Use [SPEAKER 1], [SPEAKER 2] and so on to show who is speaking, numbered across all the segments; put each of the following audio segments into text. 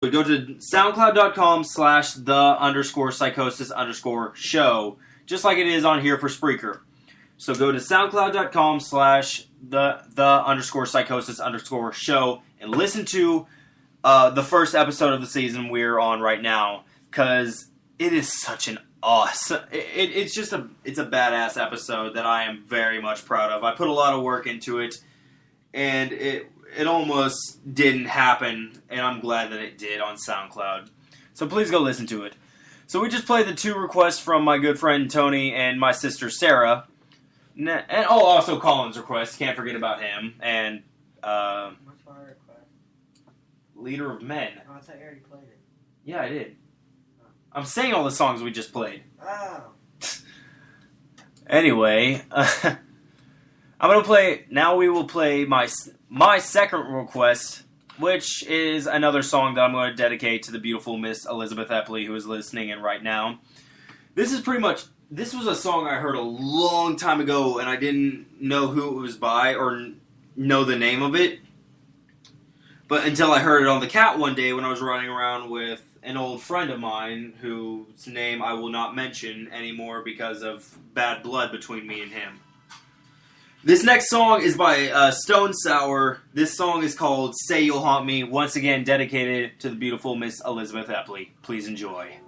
[SPEAKER 1] Go to soundcloud.com/the_psychosis_show, just like it is on here for Spreaker. So go to soundcloud.com/the_psychosis_show and listen to the first episode of the season we're on right now, because it is such an awesome. It's a badass episode that I am very much proud of. I put a lot of work into it, and it almost didn't happen, and I'm glad that it did on SoundCloud. So please go listen to it. So we just played the 2 requests from my good friend Tony and my sister Sarah. And also Colin's request. Can't forget about him. And,
[SPEAKER 2] What's my request?
[SPEAKER 1] Leader of Men.
[SPEAKER 2] Oh, I thought you already played it.
[SPEAKER 1] Yeah, I did. I'm saying all the songs we just played.
[SPEAKER 2] Oh.
[SPEAKER 1] Anyway, I'm gonna play. Now we will play my second request, which is another song that I'm going to dedicate to the beautiful Miss Elizabeth Epley, who is listening in right now. This was a song I heard a long time ago, and I didn't know who it was by or know the name of it. But until I heard it on the Cat one day when I was running around with an old friend of mine whose name I will not mention anymore because of bad blood between me and him. This next song is by Stone Sour. This song is called Say You'll Haunt Me, once again dedicated to the beautiful Miss Elizabeth Epley. Please enjoy.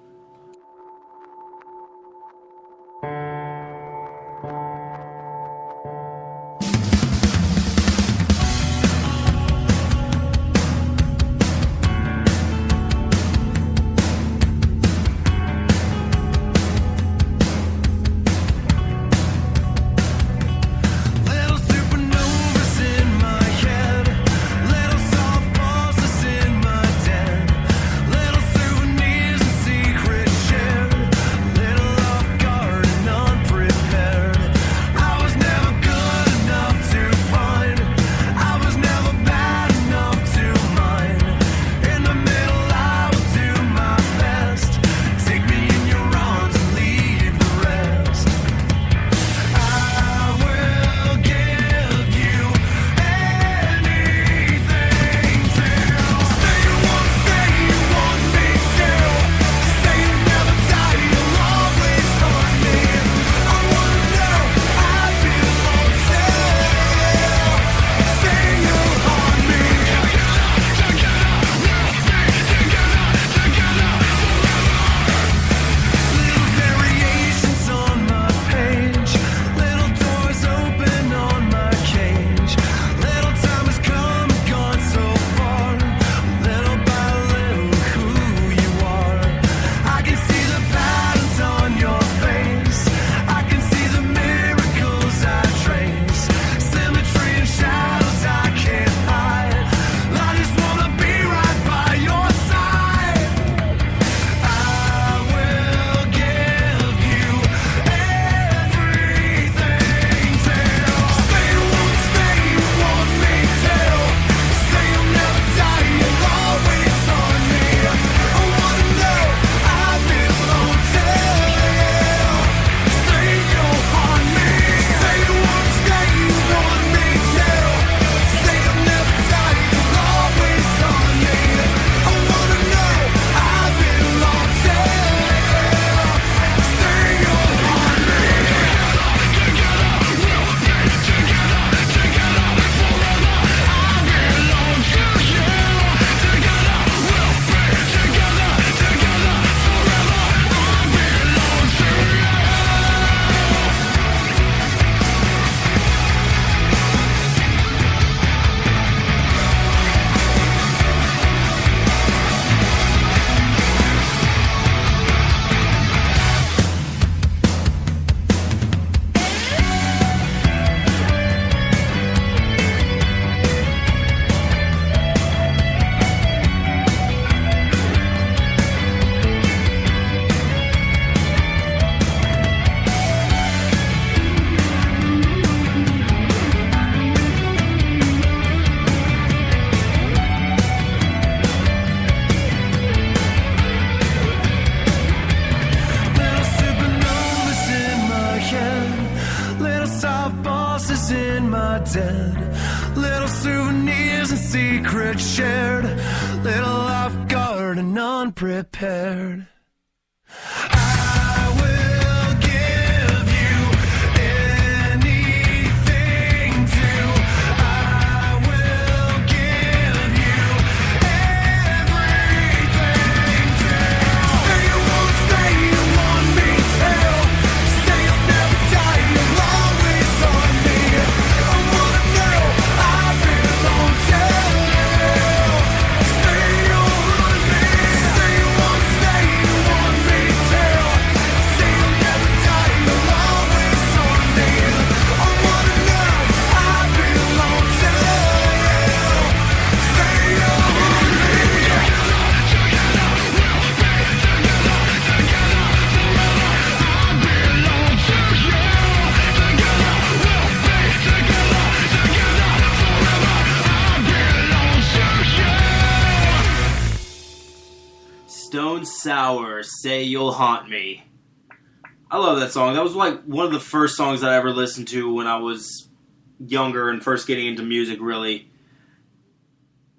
[SPEAKER 3] dead. Little souvenirs and secrets shared. Little off guard and unprepared. I will give you anything to. I will give you everything to. Say you won't stay, you want me to. Say you'll never die, you'll always on me. I wanna know I belong to you. Say you'll want me. Say you won't stay, you want me to. Say you'll never die, you'll always on me. I wanna know I belong to you. Say you'll want me.
[SPEAKER 1] Stone Sour, Say You'll Haunt Me. I love that song. That was like one of the first songs that I ever listened to when I was younger and first getting into music, really.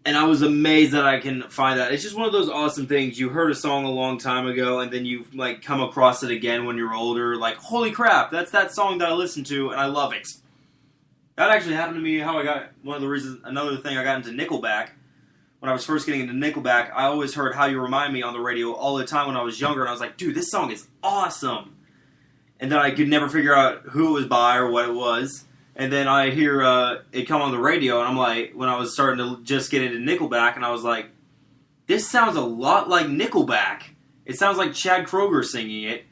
[SPEAKER 1] And I was amazed that I can find that. It's just one of those awesome things. You heard a song a long time ago, and then you like come across it again when you're older. Like, holy crap, that's that song that I listened to, and I love it. That actually happened to me. How I got another thing I got into Nickelback. When I was first getting into Nickelback, I always heard How You Remind Me on the radio all the time when I was younger, and I was like, dude, this song is awesome. And then I could never figure out who it was by or what it was. And then I hear it come on the radio, and I'm like, when I was starting to just get into Nickelback, and I was like, this sounds a lot like Nickelback. It sounds like Chad Kroeger singing it.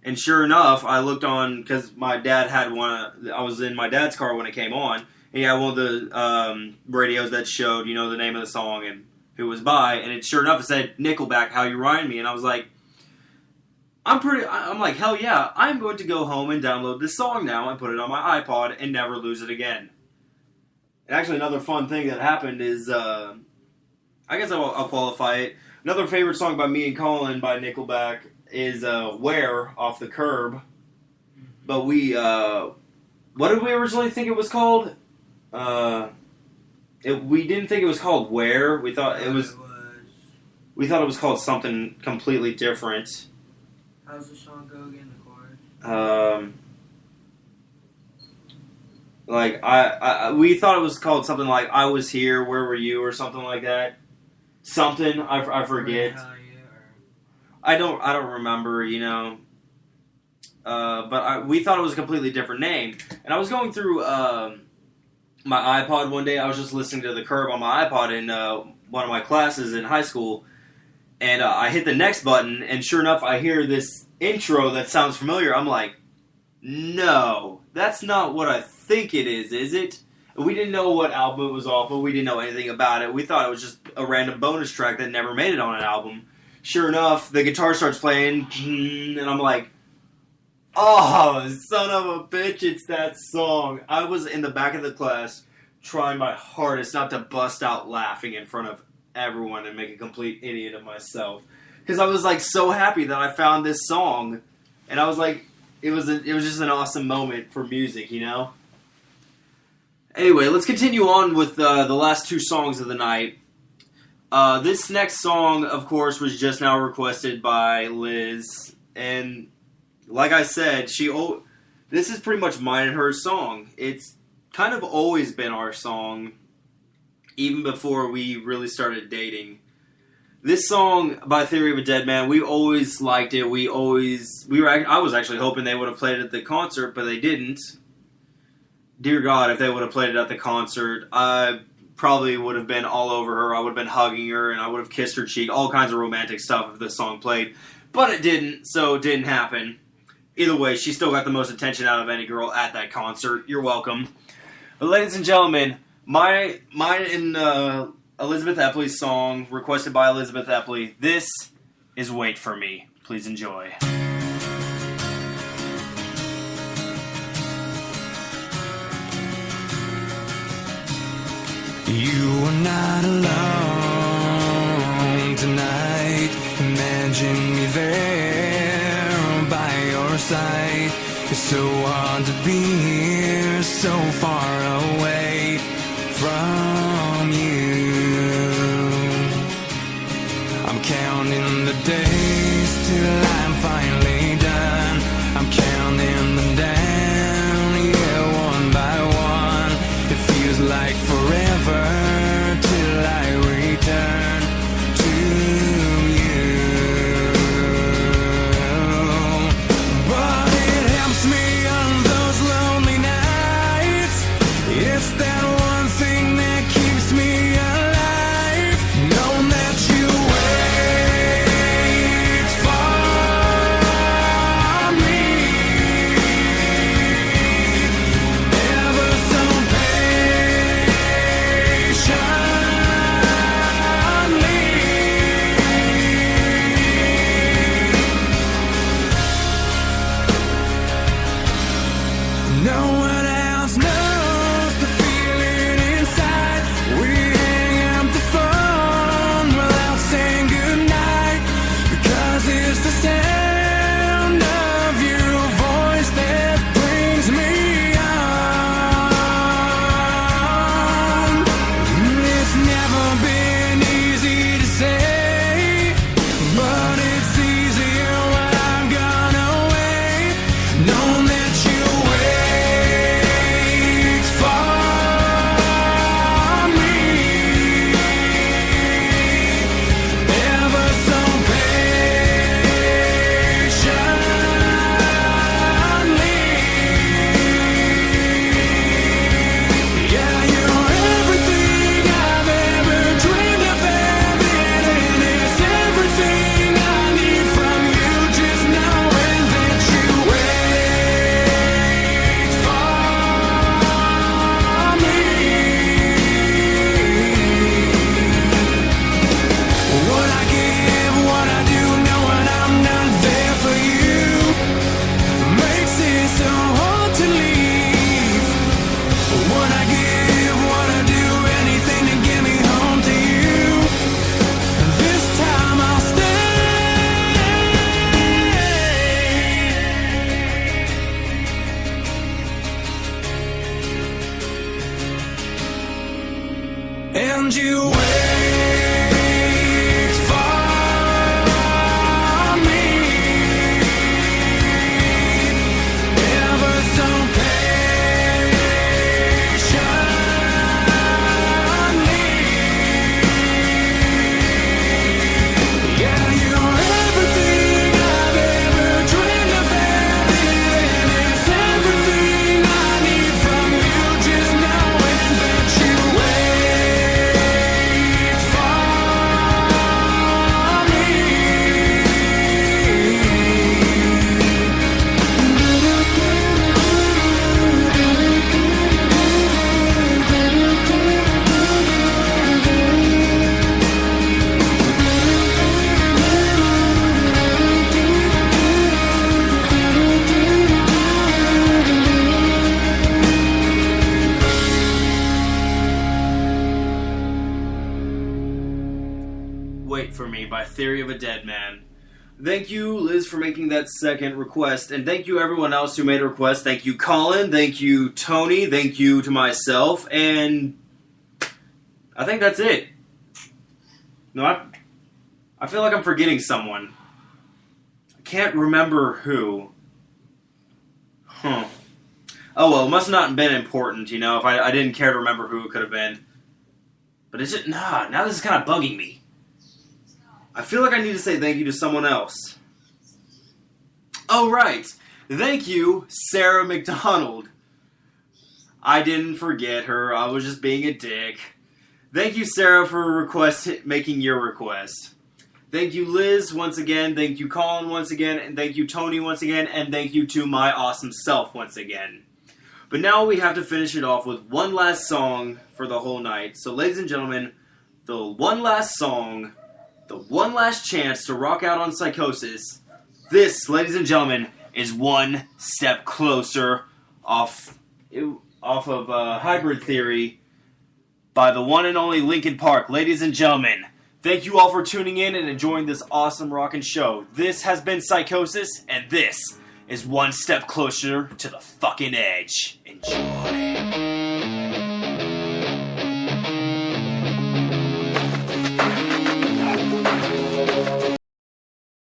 [SPEAKER 1] And sure enough, I looked on, because my dad had one, I was in my dad's car when it came on, and he had one of the radios that showed, the name of the song and who it was by, and sure enough, it said Nickelback, How You Remind Me, and I was like, I'm like, hell yeah, I'm going to go home and download this song now and put it on my iPod and never lose it again. And actually, another fun thing that happened is, I guess I'll qualify it. Another favorite song by me and Colin by Nickelback is Where off the Curb. But we, what did we originally think it was called? We didn't think it was called Where. We thought it was called something completely different.
[SPEAKER 2] How's the song go again, the chorus?
[SPEAKER 1] We thought it was called something like I Was Here, Where Were You, or something like that. Something, I forget. I don't remember, but we thought it was a completely different name. And I was going through my iPod one day. I was just listening to The Curb on my iPod in one of my classes in high school. And I hit the next button, and sure enough, I hear this intro that sounds familiar. I'm like, no, that's not what I think it is it? We didn't know what album it was off of. We didn't know anything about it. We thought it was just a random bonus track that never made it on an album. Sure enough, the guitar starts playing, and I'm like, oh, son of a bitch, it's that song. I was in the back of the class trying my hardest not to bust out laughing in front of everyone and make a complete idiot of myself. Because I was like so happy that I found this song. And I was like, it was just an awesome moment for music, Anyway, let's continue on with the last two songs of the night. This next song, of course, was just now requested by Liz. And like I said, this is pretty much mine and her song. It's kind of always been our song, even before we really started dating. This song by Theory of a Dead Man, we always liked it. I was actually hoping they would have played it at the concert, but they didn't. Dear God, if they would have played it at the concert, I probably would have been all over her. I would have been hugging her, and I would have kissed her cheek. All kinds of romantic stuff if this song played. But it didn't, so it didn't happen. Either way, she still got the most attention out of any girl at that concert. You're welcome. But ladies and gentlemen, mine and Elizabeth Epley's song, requested by Elizabeth Epley. This is Wait For Me. Please enjoy.
[SPEAKER 3] You are not alone tonight. Imagine me there by your side. It's so hard to be here, so far away from you. I'm counting counting the days till I'm finally done. I'm counting them down, yeah, one by one. It feels like forever till I return to you. But it helps me on those lonely nights. It's that one thing that keeps me alive. Knowing that you wait for me, ever so patiently. No one else knows the feeling inside. We hang up the phone without saying goodnight, because it's the sound of your voice that brings me on. It's never been easy to say, but it's easier when I'm gone away. Knowing that you wait for me, ever so patiently. Yeah, you're everything I've ever dreamed of having, and it's everything I need from you. Just knowing that you wait for me. What I give, what I do, knowing I'm not there for you, makes it so hard to leave. What I give, what I do, anything to get me home to you. This time I'll stay. And you wait for me, ever so patiently. Yeah, you're everything I've ever dreamed of having, and it's everything I need from you. Just knowing that you wait for me.
[SPEAKER 1] Wait for Me by Theory of a Dead Man. Thank you, Liz, for making that second request, and thank you everyone else who made a request. Thank you, Colin. Thank you, Tony. Thank you to myself, and I think that's it. No, I feel like I'm forgetting someone. I can't remember who. Huh. Oh well, it must not have been important, you know, if I didn't care to remember who it could have been. But it's just, now this is kind of bugging me. I feel like I need to say thank you to someone else. Oh, right. Thank you, Sarah McDonald. I didn't forget her. I was just being a dick. Thank you, Sarah, for making your request. Thank you, Liz, once again. Thank you, Colin, once again. And thank you, Tony, once again. And thank you to my awesome self, once again. But now we have to finish it off with one last song for the whole night. So, ladies and gentlemen, the one last song, the one last chance to rock out on Psychosis. This, ladies and gentlemen, is One Step Closer off of Hybrid Theory by the one and only Linkin Park. Ladies and gentlemen, thank you all for tuning in and enjoying this awesome rockin' show. This has been Psychosis, and this is One Step Closer to the fucking Edge. Enjoy.